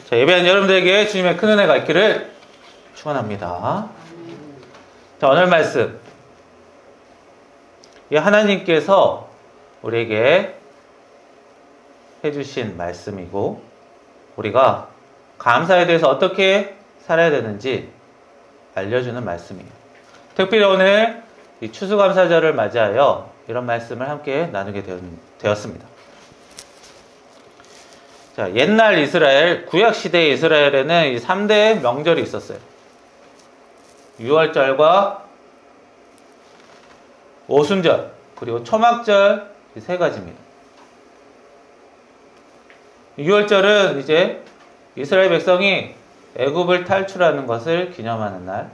자, 예배한 여러분들에게 주님의 큰 은혜가 있기를 축원합니다. 자, 오늘 말씀. 이 하나님께서 우리에게 해주신 말씀이고, 우리가 감사에 대해서 어떻게 살아야 되는지 알려주는 말씀이에요. 특별히 오늘 이 추수감사절을 맞이하여 이런 말씀을 함께 나누게 되었습니다. 자, 옛날 이스라엘, 구약시대의 이스라엘에는 이 3대 명절이 있었어요. 유월절과 오순절, 그리고 초막절, 이 세 가지입니다. 유월절은 이제 이스라엘 백성이 애굽을 탈출하는 것을 기념하는 날.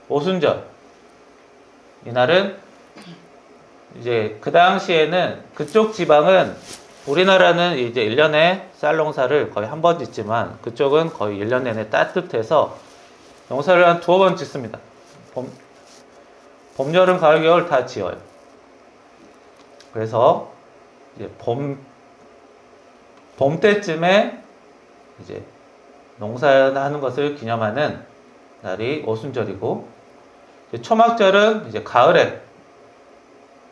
오순절, 이날은 이제 그 당시에는 그쪽 지방은, 우리나라는 이제 1년에 쌀 농사를 거의 한 번 짓지만 그쪽은 거의 1년 내내 따뜻해서 농사를 한 2번 짓습니다. 봄, 여름, 가을, 겨울 다 지어요. 그래서 이제 봄 때쯤에 이제 농사하는 것을 기념하는 날이 오순절이고, 초막절은 이제 가을에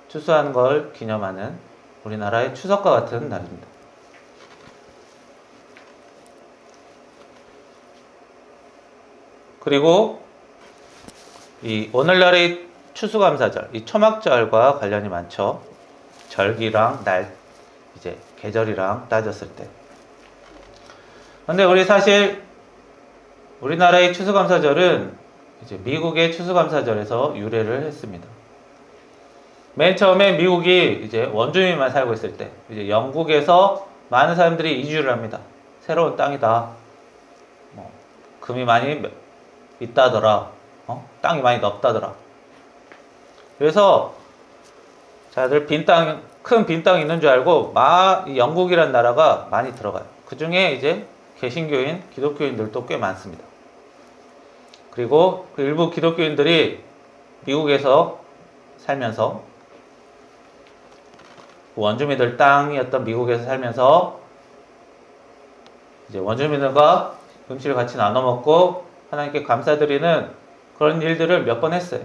추수하는 걸 기념하는 우리나라의 추석과 같은 날입니다. 그리고 이 오늘날의 추수감사절, 이 초막절과 관련이 많죠. 절기랑 날, 이제 계절이랑 따졌을 때. 근데 우리 사실 우리나라의 추수감사절은 이제 미국의 추수감사절에서 유래를 했습니다. 맨 처음에 미국이 이제 원주민만 살고 있을 때, 이제 영국에서 많은 사람들이 이주를 합니다. 새로운 땅이다. 금이 많이 있다더라. 땅이 많이 넓다더라. 그래서 자들 큰 빈 땅이 있는 줄 알고 영국이라는 나라가 많이 들어가요. 그 중에 이제 개신교인, 기독교인들도 꽤 많습니다. 그리고 그 일부 기독교인들이 미국에서 살면서, 원주민들 땅이었던 미국에서 살면서 이제 원주민들과 음식을 같이 나눠 먹고 하나님께 감사드리는 그런 일들을 몇 번 했어요.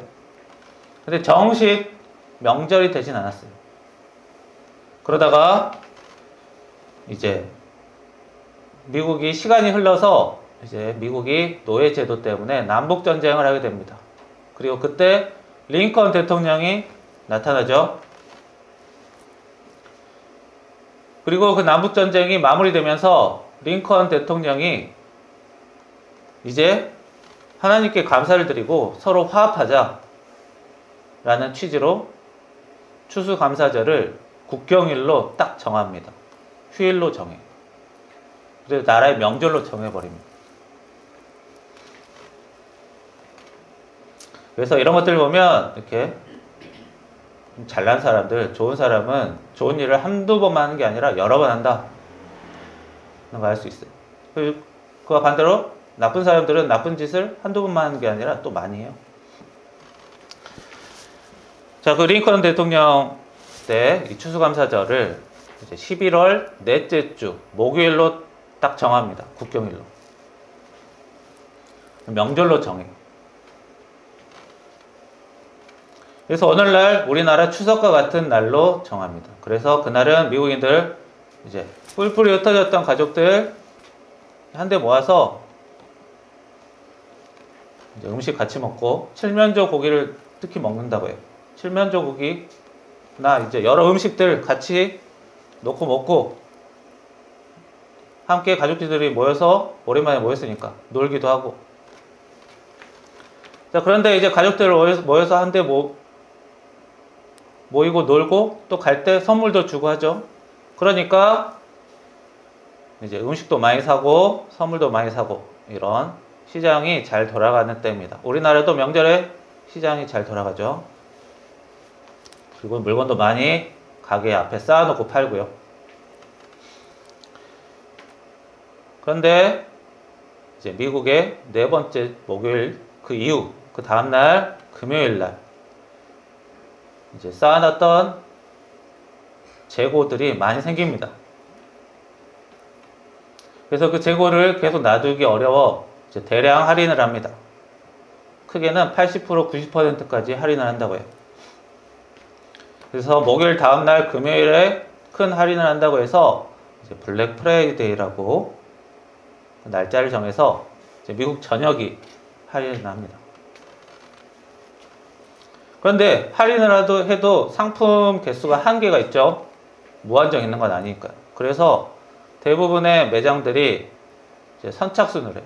근데 정식 명절이 되진 않았어요. 그러다가 이제 미국이 시간이 흘러서 이제 미국이 노예제도 때문에 남북전쟁을 하게 됩니다. 그리고 그때 링컨 대통령이 나타나죠. 그리고 그 남북전쟁이 마무리되면서 링컨 대통령이 이제 하나님께 감사를 드리고 서로 화합하자 라는 취지로 추수감사절을 국경일로 딱 정합니다. 휴일로 정해요. 그래서 나라의 명절로 정해버립니다. 그래서 이런 것들을 보면 이렇게 잘난 사람들, 좋은 사람은 좋은 일을 한두 번만 하는 게 아니라 여러 번 한다 라는 걸 알 수 있어요. 그와 반대로 나쁜 사람들은 나쁜 짓을 한두 번만 하는 게 아니라 또 많이 해요. 자, 그 링컨 대통령 때 이 추수감사절을 이제 11월 넷째 주 목요일로 딱 정합니다. 국경일로. 명절로 정해요. 그래서 오늘날 우리나라 추석과 같은 날로 정합니다. 그래서 그날은 미국인들, 이제 뿔뿔이 흩어졌던 가족들 한데 모아서 이제 음식 같이 먹고, 칠면조 고기를 특히 먹는다고 해요. 칠면조 고기나 이제 여러 음식들 같이 놓고 먹고, 함께 가족들이 모여서 오랜만에 모였으니까 놀기도 하고. 자, 그런데 이제 가족들 모여서 한데 모이고 놀고 또 갈 때 선물도 주고 하죠. 그러니까 이제 음식도 많이 사고 선물도 많이 사고, 이런 시장이 잘 돌아가는 때입니다. 우리나라도 명절에 시장이 잘 돌아가죠. 그리고 물건도 많이 가게 앞에 쌓아놓고 팔고요. 그런데 이제 미국의 네 번째 목요일 그 이후, 그 다음날 금요일날 이제 쌓아놨던 재고들이 많이 생깁니다. 그래서 그 재고를 계속 놔두기 어려워 이제 대량 할인을 합니다. 크게는 80%, 90%까지 할인을 한다고 해요. 그래서 목요일 다음날 금요일에 큰 할인을 한다고 해서 이제 블랙 프라이데이라고 날짜를 정해서 이제 미국 전역이 할인을 합니다. 그런데 할인을 해도 상품 개수가 한계가 있죠. 무한정 있는 건 아니니까요. 그래서 대부분의 매장들이 이제 선착순을 해요.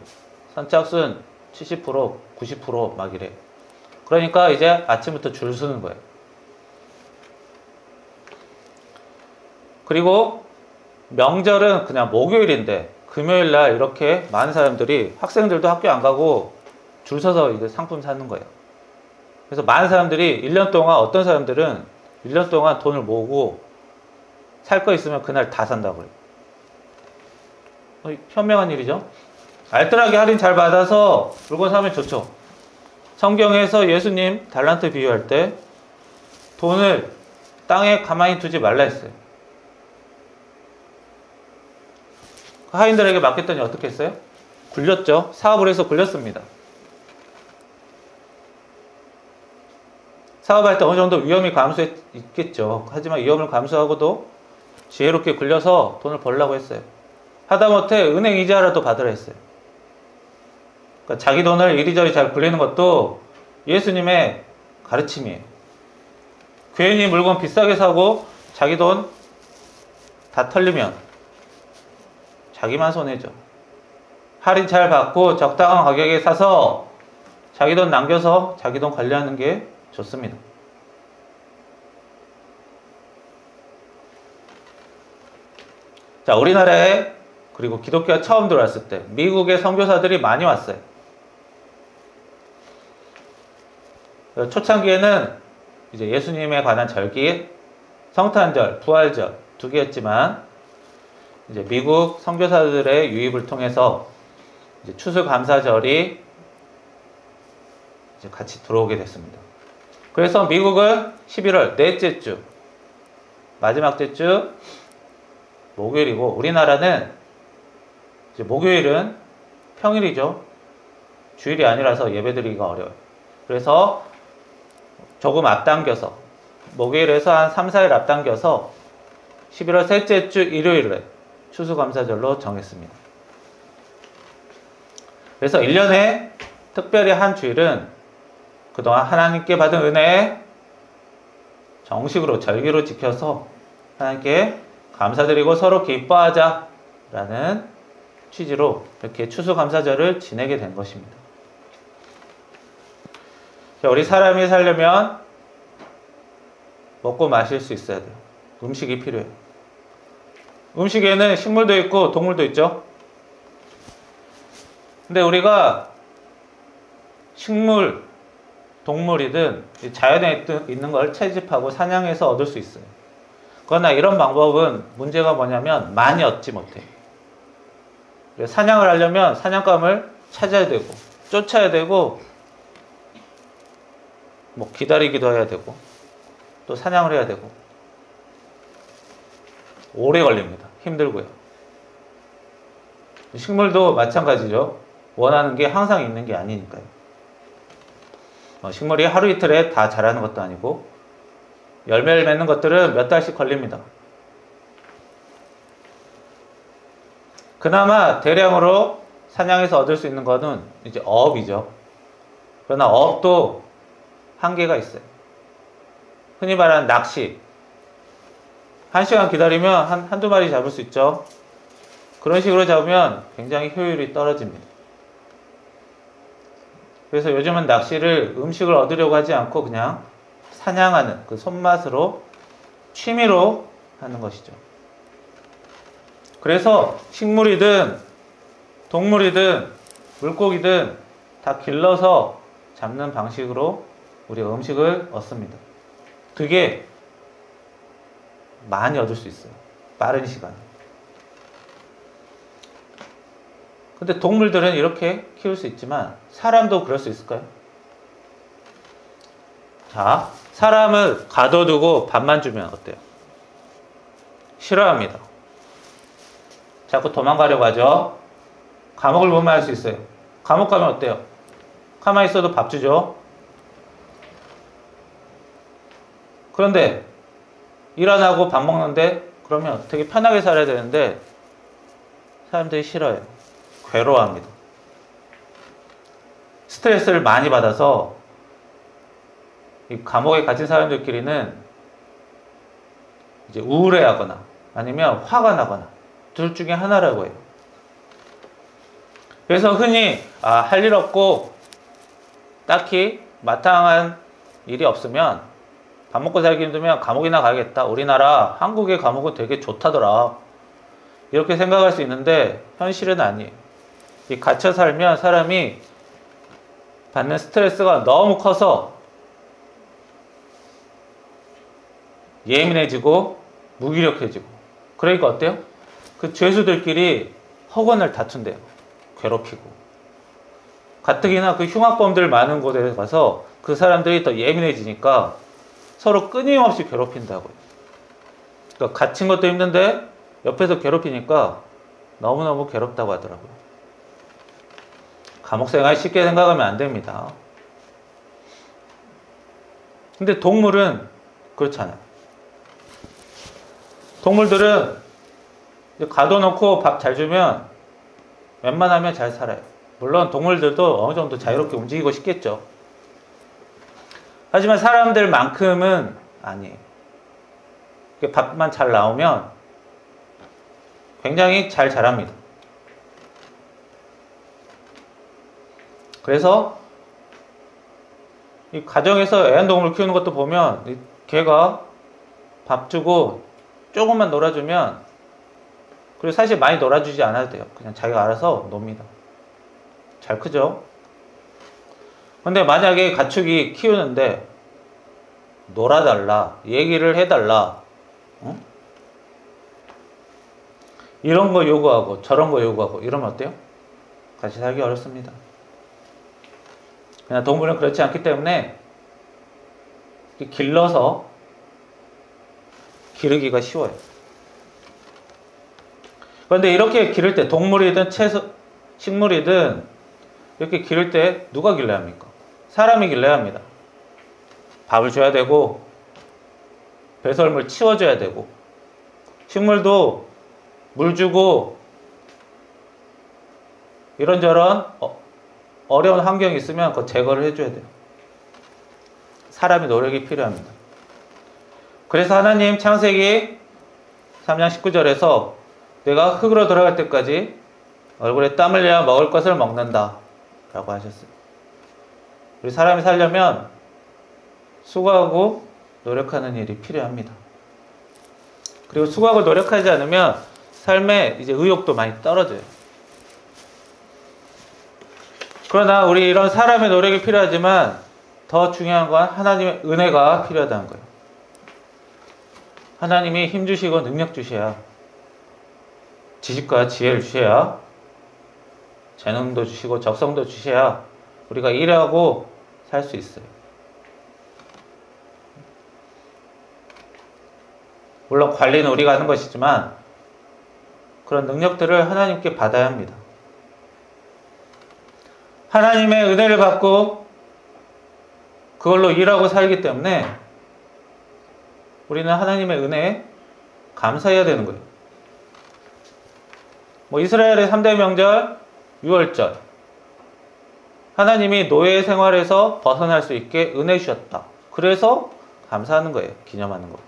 선착순 70%, 90% 이래요. 그러니까 이제 아침부터 줄 서는 거예요. 그리고 명절은 그냥 목요일인데 금요일 날 이렇게 많은 사람들이, 학생들도 학교 안 가고 줄 서서 이제 상품 사는 거예요. 그래서 많은 사람들이 1년 동안, 어떤 사람들은 1년 동안 돈을 모으고 살 거 있으면 그날 다 산다고 그래요. 현명한 일이죠. 알뜰하게 할인 잘 받아서 물건 사면 좋죠. 성경에서 예수님 달란트 비유할 때 돈을 땅에 가만히 두지 말라 했어요. 하인들에게 맡겼더니 어떻게 했어요? 굴렸죠. 사업을 해서 굴렸습니다. 사업할 때 어느 정도 위험이 감수했겠죠. 하지만 위험을 감수하고도 지혜롭게 굴려서 돈을 벌려고 했어요. 하다못해 은행 이자라도 받으라 했어요. 그러니까 자기 돈을 이리저리 잘 굴리는 것도 예수님의 가르침이에요. 괜히 물건 비싸게 사고 자기 돈 다 털리면 자기만 손해죠. 할인 잘 받고 적당한 가격에 사서 자기 돈 남겨서 자기 돈 관리하는 게 좋습니다. 자, 우리나라에, 그리고 기독교가 처음 들어왔을 때 미국의 선교사들이 많이 왔어요. 초창기에는 이제 예수님에 관한 절기, 성탄절, 부활절 두 개였지만 이제 미국 선교사들의 유입을 통해서 이제 추수감사절이 이제 같이 들어오게 됐습니다. 그래서 미국은 11월 넷째 주, 마지막 주 목요일이고, 우리나라는 이제 목요일은 평일이죠. 주일이 아니라서 예배드리기가 어려워요. 그래서 조금 앞당겨서, 목요일에서 한 3, 4일 앞당겨서 11월 셋째 주 일요일에 추수감사절로 정했습니다. 그래서 1년에 특별히 한 주일은 그동안 하나님께 받은 은혜 정식으로 절기로 지켜서 하나님께 감사드리고 서로 기뻐하자라는 취지로 이렇게 추수감사절을 지내게 된 것입니다. 우리 사람이 살려면 먹고 마실 수 있어야 돼요. 음식이 필요해요. 음식에는 식물도 있고 동물도 있죠. 근데 우리가 식물, 동물이든 자연에 있는 걸 채집하고 사냥해서 얻을 수 있어요. 그러나 이런 방법은 문제가 뭐냐면 많이 얻지 못해요. 사냥을 하려면 사냥감을 찾아야 되고, 쫓아야 되고, 뭐 기다리기도 해야 되고, 또 사냥을 해야 되고, 오래 걸립니다. 힘들고요. 식물도 마찬가지죠. 원하는 게 항상 있는 게 아니니까요. 식물이 하루 이틀에 다 자라는 것도 아니고, 열매를 맺는 것들은 몇 달씩 걸립니다. 그나마 대량으로 사냥해서 얻을 수 있는 것은 이제 어업이죠. 그러나 어업도 한계가 있어요. 흔히 말하는 낚시. 1시간 기다리면 한두 마리 잡을 수 있죠. 그런 식으로 잡으면 굉장히 효율이 떨어집니다. 그래서 요즘은 낚시를 음식을 얻으려고 하지 않고 그냥 사냥하는 그 손맛으로, 취미로 하는 것이죠. 그래서 식물이든 동물이든 물고기든 다 길러서 잡는 방식으로 우리가 음식을 얻습니다. 그게 많이 얻을 수 있어요. 빠른 시간에. 근데 동물들은 이렇게 키울 수 있지만 사람도 그럴 수 있을까요? 자, 사람을 가둬두고 밥만 주면 어때요? 싫어합니다. 자꾸 도망가려고 하죠. 감옥을 보면 알 수 있어요. 감옥 가면 어때요? 가만히 있어도 밥 주죠. 그런데 일 안 하고 밥 먹는데 그러면 되게 편하게 살아야 되는데 사람들이 싫어해요. 괴로워합니다. 스트레스를 많이 받아서 이 감옥에 갇힌 사람들끼리는 이제 우울해하거나 아니면 화가 나거나 둘 중에 하나라고 해요. 그래서 흔히 할 일 없고 딱히 마땅한 일이 없으면 밥 먹고 살기 힘들면 감옥이나 가야겠다. 우리나라 한국의 감옥은 되게 좋다더라. 이렇게 생각할 수 있는데 현실은 아니에요. 이 갇혀 살면 사람이 받는 스트레스가 너무 커서 예민해지고 무기력해지고 그러니까 어때요? 그 죄수들끼리 허건을 다툰대요. 괴롭히고 가뜩이나 그 흉악범들 많은 곳에 가서 그 사람들이 더 예민해지니까 서로 끊임없이 괴롭힌다고요. 그러니까 갇힌 것도 힘든데 옆에서 괴롭히니까 너무너무 괴롭다고 하더라고요. 감옥생활 쉽게 생각하면 안 됩니다. 근데 동물은 그렇잖아요. 동물들은 가둬놓고 밥 잘 주면 웬만하면 잘 살아요. 물론 동물들도 어느 정도 자유롭게 움직이고 싶겠죠. 하지만 사람들만큼은 아니에요. 밥만 잘 나오면 굉장히 잘 자랍니다. 그래서 이 가정에서 애완동물 키우는 것도 보면 개가 밥 주고 조금만 놀아주면 그리고 사실 많이 놀아주지 않아도 돼요. 그냥 자기가 알아서 놉니다. 잘 크죠? 근데 만약에 가축이 키우는데 놀아달라, 얘기를 해달라, 응? 이런 거 요구하고 저런 거 요구하고 이러면 어때요? 같이 살기 어렵습니다. 그냥 동물은 그렇지 않기 때문에 길러서 기르기가 쉬워요. 그런데 이렇게 기를 때 동물이든 식물이든 이렇게 기를 때 누가 길러야 합니까? 사람이 길러야 합니다. 밥을 줘야 되고 배설물 치워줘야 되고 식물도 물 주고 이런저런 어려운 환경이 있으면 그거 제거를 해줘야 돼요. 사람의 노력이 필요합니다. 그래서 하나님 창세기 3장 19절에서 내가 흙으로 돌아갈 때까지 얼굴에 땀 흘려야 먹을 것을 먹는다 라고 하셨어요. 우리 사람이 살려면 수고하고 노력하는 일이 필요합니다. 그리고 수고하고 노력하지 않으면 삶에 이제 의욕도 많이 떨어져요. 그러나 우리 이런 사람의 노력이 필요하지만 더 중요한 건 하나님의 은혜가 필요하다는 거예요. 하나님이 힘 주시고 능력 주셔야, 지식과 지혜를 주셔야, 재능도 주시고 적성도 주셔야 우리가 일하고 살 수 있어요. 물론 관리는 우리가 하는 것이지만 그런 능력들을 하나님께 받아야 합니다. 하나님의 은혜를 받고 그걸로 일하고 살기 때문에 우리는 하나님의 은혜에 감사해야 되는 거예요. 이스라엘의 3대 명절, 유월절. 하나님이 노예 생활에서 벗어날 수 있게 은혜 주셨다. 그래서 감사하는 거예요. 기념하는 거.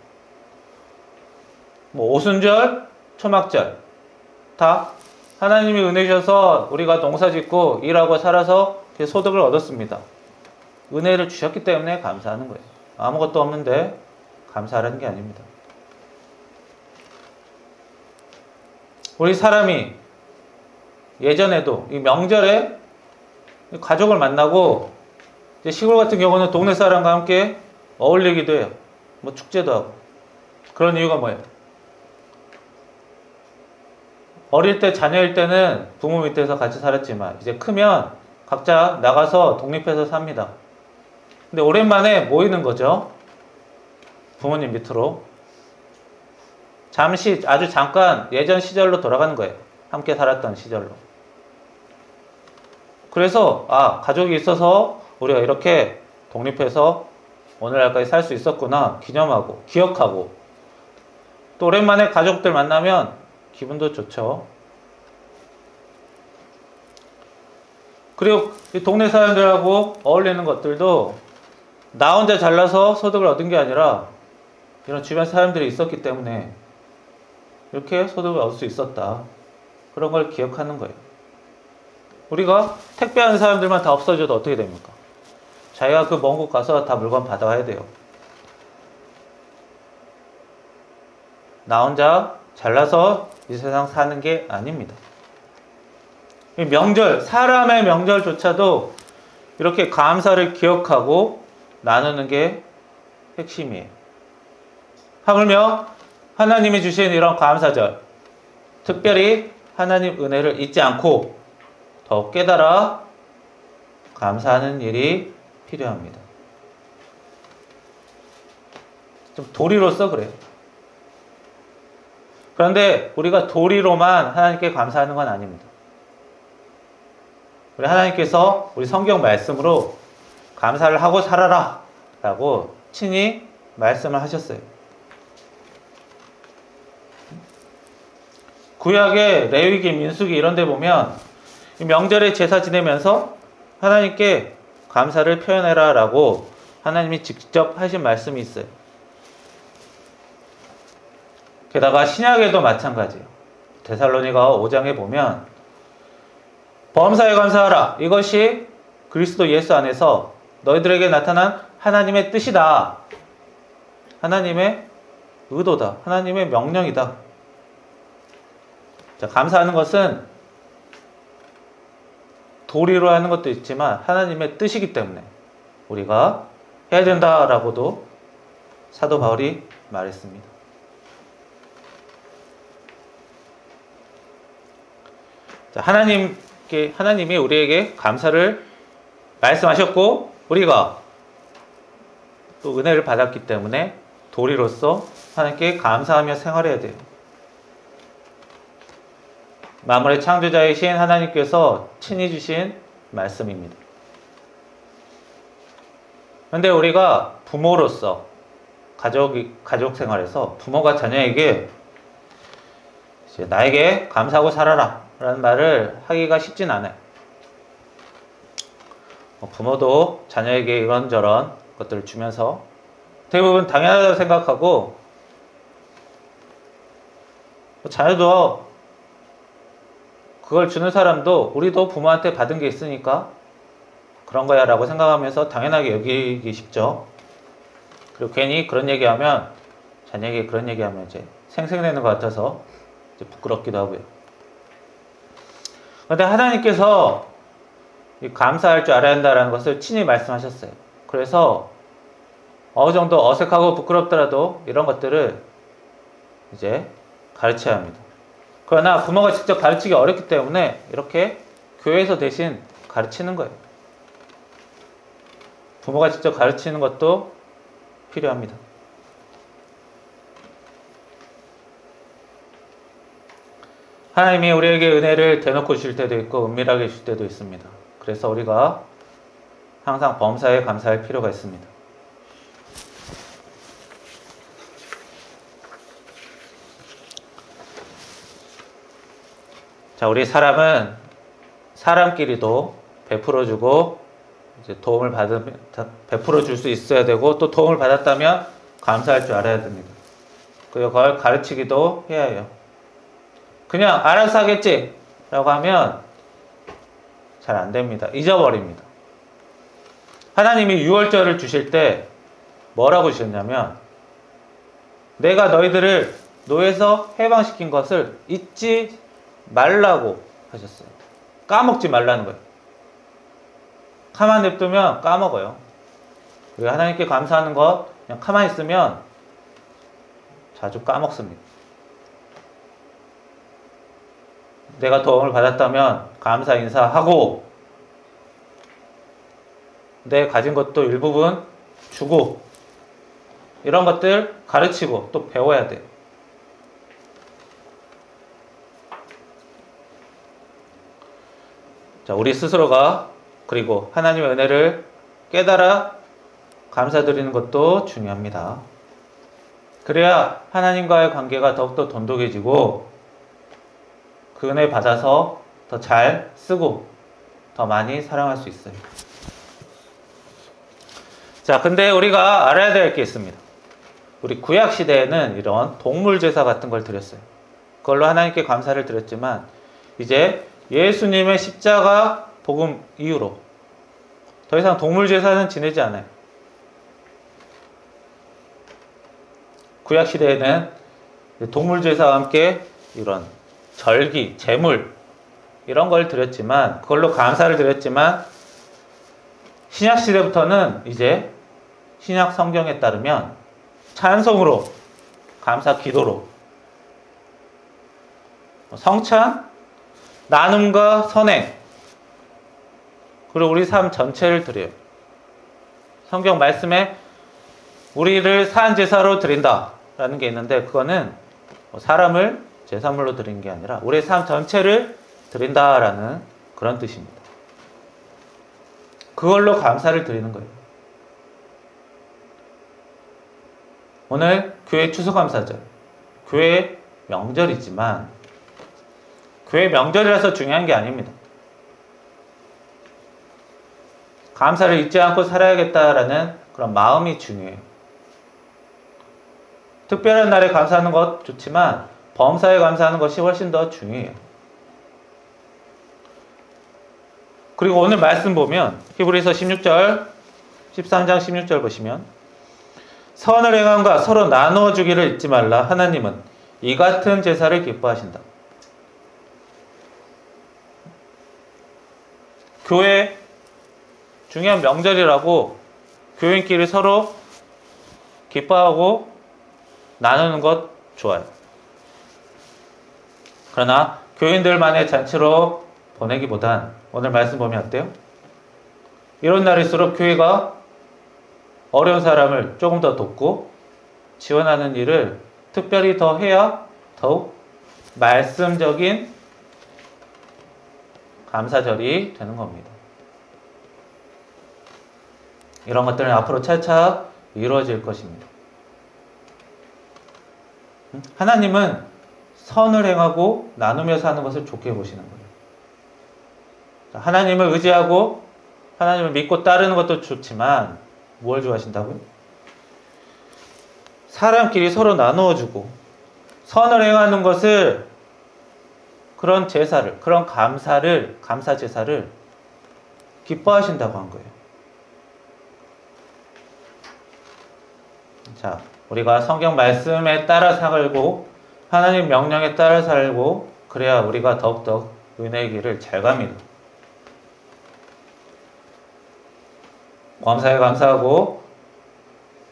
오순절, 초막절. 다 하나님이 은혜 주셔서 우리가 농사 짓고 일하고 살아서 소득을 얻었습니다. 은혜를 주셨기 때문에 감사하는 거예요. 아무것도 없는데 감사하라는 게 아닙니다. 우리 사람이 예전에도 이 명절에 가족을 만나고 이제 시골 같은 경우는 동네 사람과 함께 어울리기도 해요. 축제도 하고. 그런 이유가 뭐예요? 어릴 때 자녀일 때는 부모 밑에서 같이 살았지만 이제 크면 각자 나가서 독립해서 삽니다. 근데 오랜만에 모이는 거죠. 부모님 밑으로. 잠시, 아주 잠깐 예전 시절로 돌아가는 거예요. 함께 살았던 시절로. 그래서 가족이 있어서 우리가 이렇게 독립해서 오늘날까지 살 수 있었구나 기념하고 기억하고, 또 오랜만에 가족들 만나면 기분도 좋죠. 그리고 이 동네 사람들하고 어울리는 것들도 나 혼자 잘나서 소득을 얻은 게 아니라 이런 주변 사람들이 있었기 때문에 이렇게 소득을 얻을 수 있었다. 그런 걸 기억하는 거예요. 우리가 택배하는 사람들만 다 없어져도 어떻게 됩니까? 자기가 그 먼 곳 가서 다 물건 받아와야 돼요. 나 혼자 잘나서 이 세상 사는 게 아닙니다. 이 명절, 사람의 명절조차도 이렇게 감사를 기억하고 나누는 게 핵심이에요. 하물며 하나님이 주신 이런 감사절, 특별히 하나님 은혜를 잊지 않고 더욱 깨달아 감사하는 일이 필요합니다. 좀 도리로서 그래요. 그런데 우리가 도리로만 하나님께 감사하는 건 아닙니다. 우리 하나님께서 우리 성경 말씀으로 감사를 하고 살아라 라고 친히 말씀을 하셨어요. 구약의 레위기, 민수기 이런 데 보면 이 명절에 제사 지내면서 하나님께 감사를 표현해라 라고 하나님이 직접 하신 말씀이 있어요. 게다가 신약에도 마찬가지예요. 데살로니가 5장에 보면 범사에 감사하라. 이것이 그리스도 예수 안에서 너희들에게 나타난 하나님의 뜻이다. 하나님의 의도다. 하나님의 명령이다. 자, 감사하는 것은 도리로 하는 것도 있지만 하나님의 뜻이기 때문에 우리가 해야 된다라고도 사도 바울이 말했습니다. 자, 하나님이 우리에게 감사를 말씀하셨고 우리가 또 은혜를 받았기 때문에 도리로서 하나님께 감사하며 생활해야 돼요. 만물의 창조자이신 하나님께서 친히 주신 말씀입니다. 그런데 우리가 부모로서 가족 생활에서 부모가 자녀에게 이제 나에게 감사하고 살아라 라는 말을 하기가 쉽진 않아요. 부모도 자녀에게 이런저런 것들을 주면서 대부분 당연하다고 생각하고, 자녀도 그걸 주는 사람도 우리도 부모한테 받은 게 있으니까 그런 거야 라고 생각하면서 당연하게 여기기 쉽죠. 그리고 괜히 그런 얘기하면, 자녀에게 그런 얘기하면 이제 생색내는 것 같아서 이제 부끄럽기도 하고요. 그런데 하나님께서 감사할 줄 알아야 한다는 것을 친히 말씀하셨어요. 그래서 어느 정도 어색하고 부끄럽더라도 이런 것들을 이제 가르쳐야 합니다. 그러나 부모가 직접 가르치기 어렵기 때문에 이렇게 교회에서 대신 가르치는 거예요. 부모가 직접 가르치는 것도 필요합니다. 하나님이 우리에게 은혜를 대놓고 주실 때도 있고 은밀하게 주실 때도 있습니다. 그래서 우리가 항상 범사에 감사할 필요가 있습니다. 자, 우리 사람은 사람끼리도 베풀어주고 이제 베풀어 줄 수 있어야 되고, 또 도움을 받았다면 감사할 줄 알아야 됩니다. 그리고 그걸 가르치기도 해야 해요. 그냥 알아서 하겠지 라고 하면 잘 안 됩니다. 잊어버립니다. 하나님이 유월절을 주실 때 뭐라고 주셨냐면, 내가 너희들을 노예에서 해방시킨 것을 잊지 말라고 하셨어요. 까먹지 말라는 거예요. 가만히 냅두면 까먹어요. 우리가 하나님께 감사하는 것 그냥 가만히 있으면 자주 까먹습니다. 내가 도움을 받았다면 감사 인사하고, 내 가진 것도 일부분 주고, 이런 것들 가르치고 또 배워야 돼요. 자, 우리 스스로가 그리고 하나님의 은혜를 깨달아 감사드리는 것도 중요합니다. 그래야 하나님과의 관계가 더욱더 돈독해지고 그 은혜 받아서 더 잘 쓰고 더 많이 사랑할 수 있어요. 자, 근데 우리가 알아야 될 게 있습니다. 우리 구약 시대에는 이런 동물 제사 같은 걸 드렸어요. 그걸로 하나님께 감사를 드렸지만 이제 예수님의 십자가 복음 이후로 더 이상 동물 제사는 지내지 않아요. 구약 시대에는 동물 제사와 함께 이런 절기, 제물 이런 걸 드렸지만 그걸로 감사를 드렸지만 신약 시대부터는 이제 신약 성경에 따르면 찬송으로 감사 기도로 성찬, 나눔과 선행 그리고 우리 삶 전체를 드려요. 성경 말씀에 우리를 산 제사로 드린다라는 게 있는데 그거는 사람을 제사물로 드리는 게 아니라 우리의 삶 전체를 드린다라는 그런 뜻입니다. 그걸로 감사를 드리는 거예요. 오늘 교회 추수감사절, 교회 명절이지만 교회 명절이라서 중요한 게 아닙니다. 감사를 잊지 않고 살아야겠다라는 그런 마음이 중요해요. 특별한 날에 감사하는 것 좋지만 범사에 감사하는 것이 훨씬 더 중요해요. 그리고 오늘 말씀 보면 히브리서 16절, 13장 16절 보시면 선을 행함과 서로 나누어 주기를 잊지 말라. 하나님은 이 같은 제사를 기뻐하신다. 교회 중요한 명절이라고 교인끼리 서로 기뻐하고 나누는 것 좋아요. 그러나 교인들만의 잔치로 보내기보단 오늘 말씀 보면 어때요? 이런 날일수록 교회가 어려운 사람을 조금 더 돕고 지원하는 일을 특별히 더 해야 더욱 말씀적인 감사절이 되는 겁니다. 이런 것들은 앞으로 차차 이루어질 것입니다. 하나님은 선을 행하고 나누며 사는 것을 좋게 보시는 거예요. 하나님을 의지하고 하나님을 믿고 따르는 것도 좋지만 뭘 좋아하신다고요? 사람끼리 서로 나누어주고 선을 행하는 것을 그런 제사를, 그런 감사 제사를 기뻐하신다고 한 거예요. 자, 우리가 성경 말씀에 따라 살고 하나님 명령에 따라 살고 그래야 우리가 더욱더 은혜의 길을 잘 갑니다. 감사에 감사하고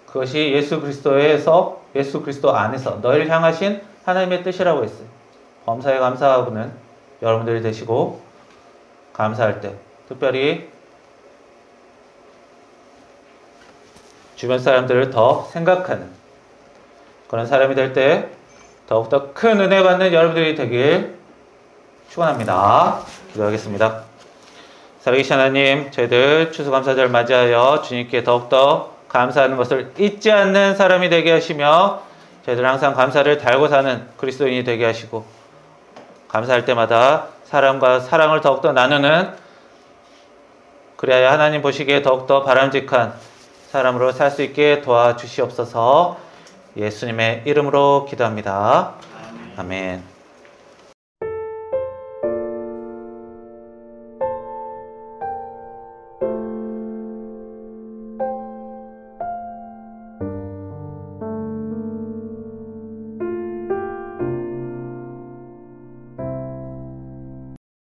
그것이 예수 그리스도 안에서 너희를 향하신 하나님의 뜻이라고 했어요. 감사에 감사하고는 여러분들이 되시고 감사할 때 특별히 주변 사람들을 더 생각하는 그런 사람이 될 때 더욱더 큰 은혜 받는 여러분들이 되길 축원합니다. 기도하겠습니다. 살아계신 하나님, 저희들 추수감사절 맞이하여 주님께 더욱더 감사하는 것을 잊지 않는 사람이 되게 하시며 저희들 항상 감사를 달고 사는 그리스도인이 되게 하시고 감사할 때마다 사람과 사랑을 더욱더 나누는 그래야 하나님 보시기에 더욱더 바람직한 사람으로 살 수 있게 도와주시옵소서. 예수님의 이름으로 기도합니다. 아멘.